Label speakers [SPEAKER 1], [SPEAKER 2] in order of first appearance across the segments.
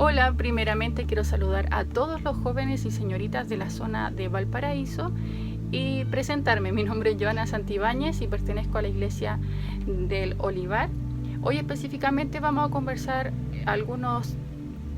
[SPEAKER 1] Hola, primeramente quiero saludar a todos los jóvenes y señoritas de la zona de Valparaíso y presentarme. Mi nombre es Joana Santibáñez y pertenezco a la Iglesia del Olivar. Hoy específicamente vamos a conversar algunos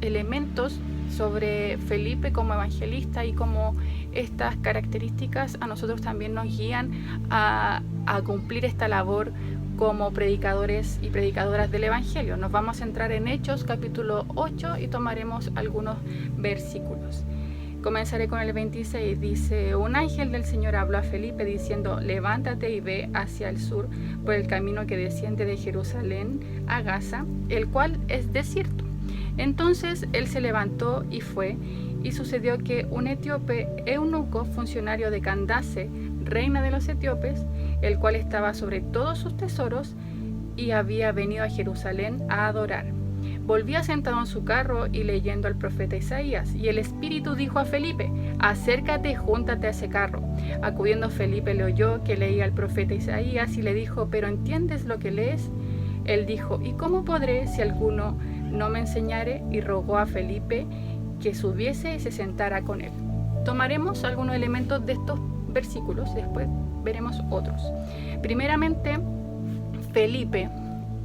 [SPEAKER 1] elementos sobre Felipe como evangelista y cómo estas características a nosotros también nos guían a cumplir esta labor como predicadores y predicadoras del Evangelio. Nos vamos a centrar en Hechos capítulo 8 y tomaremos algunos versículos. Comenzaré con el 26, dice: un ángel del Señor habló a Felipe diciendo: levántate y ve hacia el sur por el camino que desciende de Jerusalén a Gaza, el cual es desierto. Entonces él se levantó y fue, y sucedió que un etíope eunuco, funcionario de Candace, reina de los etíopes, el cual estaba sobre todos sus tesoros y había venido a Jerusalén a adorar, volvía sentado en su carro y leyendo al profeta Isaías, y el Espíritu dijo a Felipe: acércate y júntate a ese carro. Acudiendo Felipe le oyó que leía al profeta Isaías y le dijo: ¿pero entiendes lo que lees? Él dijo: ¿y cómo podré si alguno no me enseñare? Y rogó a Felipe que subiese y se sentara con él. Tomaremos algunos elementos de estos versículos, después veremos otros. Primeramente, Felipe,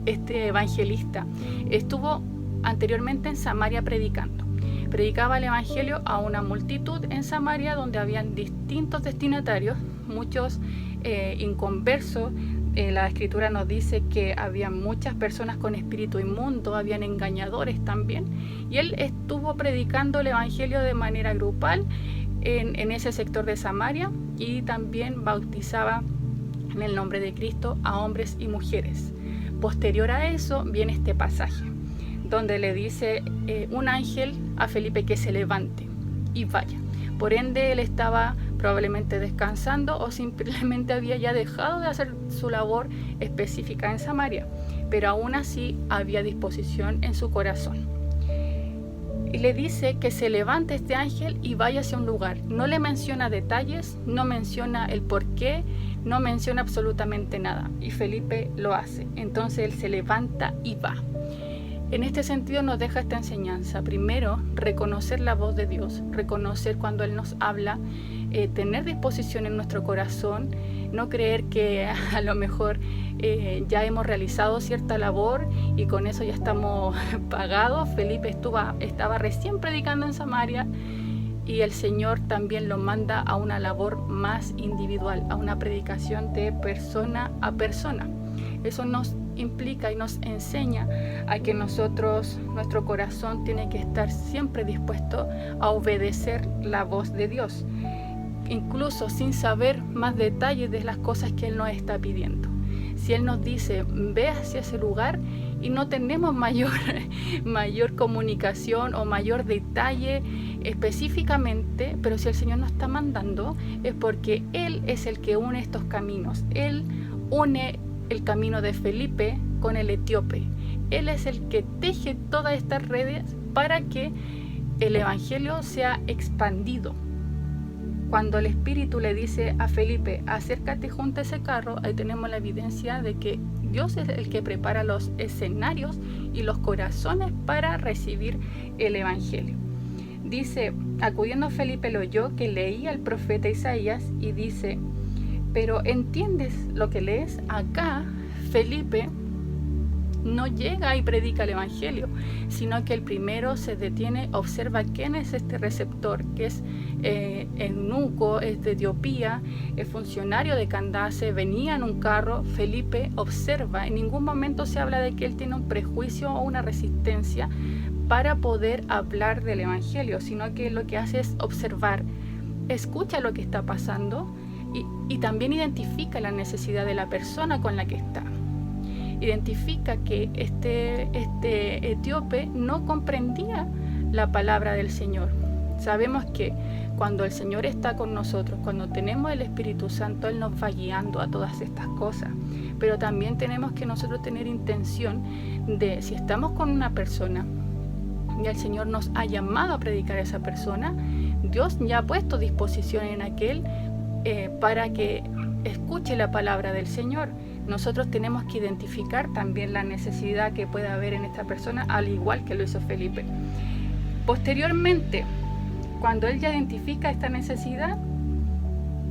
[SPEAKER 1] este evangelista, estuvo anteriormente en Samaria predicando. Predicaba el evangelio a una multitud en Samaria donde habían distintos destinatarios, muchos inconversos. La escritura nos dice que había muchas personas con espíritu inmundo, habían engañadores también, y él estuvo predicando el evangelio de manera grupal en ese sector de Samaria, y también bautizaba en el nombre de Cristo a hombres y mujeres. Posterior a eso viene este pasaje donde le dice un ángel a Felipe que se levante y vaya. Por ende él estaba probablemente descansando o simplemente había ya dejado de hacer su labor específica en Samaria, pero aún así había disposición en su corazón. Y le dice que se levante este ángel y vaya hacia un lugar. No le menciona detalles, no menciona el por qué, no menciona absolutamente nada. Y Felipe lo hace. Entonces él se levanta y va. En este sentido nos deja esta enseñanza. Primero, reconocer la voz de Dios, reconocer cuando Él nos habla, tener disposición en nuestro corazón, no creer que a lo mejor ya hemos realizado cierta labor y con eso ya estamos pagados. Felipe estaba recién predicando en Samaria y el Señor también lo manda a una labor más individual, a una predicación de persona a persona. Eso nos implica y nos enseña a que nuestro corazón tiene que estar siempre dispuesto a obedecer la voz de Dios, incluso sin saber más detalles de las cosas que Él nos está pidiendo. Si Él nos dice, ve hacia ese lugar, y no tenemos mayor comunicación o mayor detalle específicamente, pero si el Señor nos está mandando, es porque Él es el que une estos caminos. Él une el camino de Felipe con el etíope. Él es el que teje todas estas redes para que el evangelio sea expandido. Cuando el Espíritu le dice a Felipe: acércate junto a ese carro, ahí tenemos la evidencia de que Dios es el que prepara los escenarios y los corazones para recibir el evangelio. Dice: acudiendo Felipe lo oyó que leía al profeta Isaías y dice: ¿pero entiendes lo que lees? Acá Felipe no llega y predica el evangelio, sino que el primero se detiene, observa quién es este receptor, que es eunuco, es de Etiopía, es funcionario de Candace, venía en un carro. Felipe observa, en ningún momento se habla de que él tiene un prejuicio o una resistencia para poder hablar del evangelio, sino que lo que hace es observar, escucha lo que está pasando y también identifica la necesidad de la persona con la que está. Identifica que este etíope no comprendía la palabra del Señor. Sabemos que cuando el Señor está con nosotros, cuando tenemos el Espíritu Santo, Él nos va guiando a todas estas cosas. Pero también tenemos que nosotros tener intención de, si estamos con una persona y el Señor nos ha llamado a predicar a esa persona, Dios ya ha puesto disposición en aquel para que escuche la palabra del Señor. Nosotros tenemos que identificar también la necesidad que puede haber en esta persona, al igual que lo hizo Felipe. Posteriormente, cuando él ya identifica esta necesidad,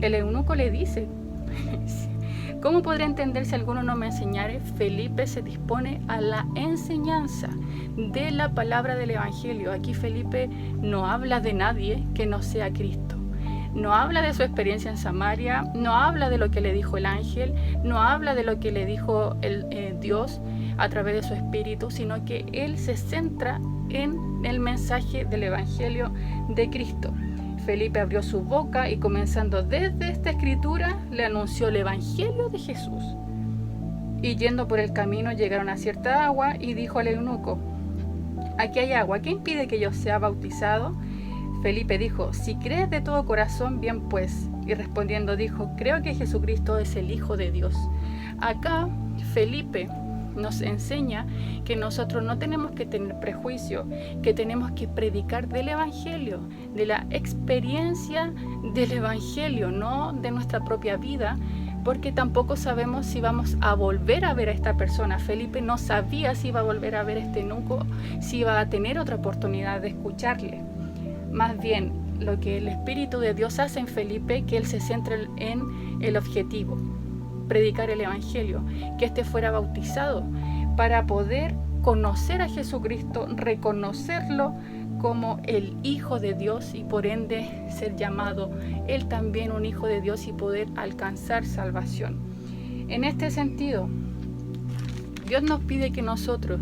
[SPEAKER 1] el eunuco le dice: ¿cómo podré entender si alguno no me enseñare? Felipe se dispone a la enseñanza de la palabra del Evangelio. Aquí Felipe no habla de nadie que no sea Cristo. No habla de su experiencia en Samaria, no habla de lo que le dijo el ángel, no habla de lo que le dijo Dios a través de su espíritu, sino que él se centra en el mensaje del Evangelio de Cristo. Felipe abrió su boca y, comenzando desde esta escritura, le anunció el Evangelio de Jesús. Y yendo por el camino llegaron a cierta agua, y dijo al eunuco: aquí hay agua, ¿qué impide que yo sea bautizado? Felipe dijo: si crees de todo corazón, bien pues. Y respondiendo dijo: creo que Jesucristo es el Hijo de Dios. Acá Felipe nos enseña que nosotros no tenemos que tener prejuicio, que tenemos que predicar del Evangelio, de la experiencia del Evangelio, no de nuestra propia vida, porque tampoco sabemos si vamos a volver a ver a esta persona. Felipe no sabía si iba a volver a ver a este eunuco, si iba a tener otra oportunidad de escucharle. Más bien, lo que el Espíritu de Dios hace en Felipe, que él se centra en el objetivo: predicar el Evangelio, que éste fuera bautizado para poder conocer a Jesucristo, reconocerlo como el Hijo de Dios y por ende ser llamado él también un Hijo de Dios y poder alcanzar salvación. En este sentido, Dios nos pide que nosotros,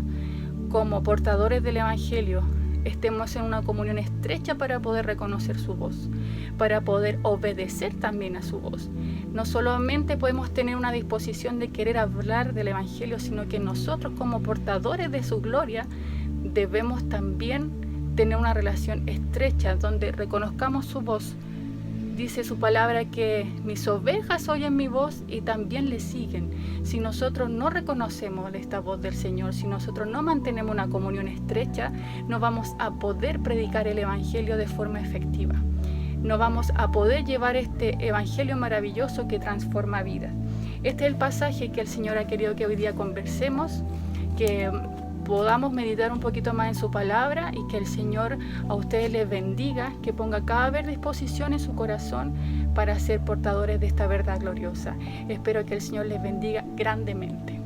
[SPEAKER 1] como portadores del Evangelio, estemos en una comunión estrecha para poder reconocer su voz, para poder obedecer también a su voz. No solamente podemos tener una disposición de querer hablar del Evangelio, sino que nosotros, como portadores de su gloria, debemos también tener una relación estrecha donde reconozcamos su voz. Dice su palabra que mis ovejas oyen mi voz y también le siguen. Si nosotros no reconocemos esta voz del Señor, si nosotros no mantenemos una comunión estrecha, no vamos a poder predicar el Evangelio de forma efectiva. No vamos a poder llevar este Evangelio maravilloso que transforma vidas. Este es el pasaje que el Señor ha querido que hoy día conversemos, que podamos meditar un poquito más en su palabra y que el Señor a ustedes les bendiga, que ponga cada vez disposición en su corazón para ser portadores de esta verdad gloriosa. Espero que el Señor les bendiga grandemente.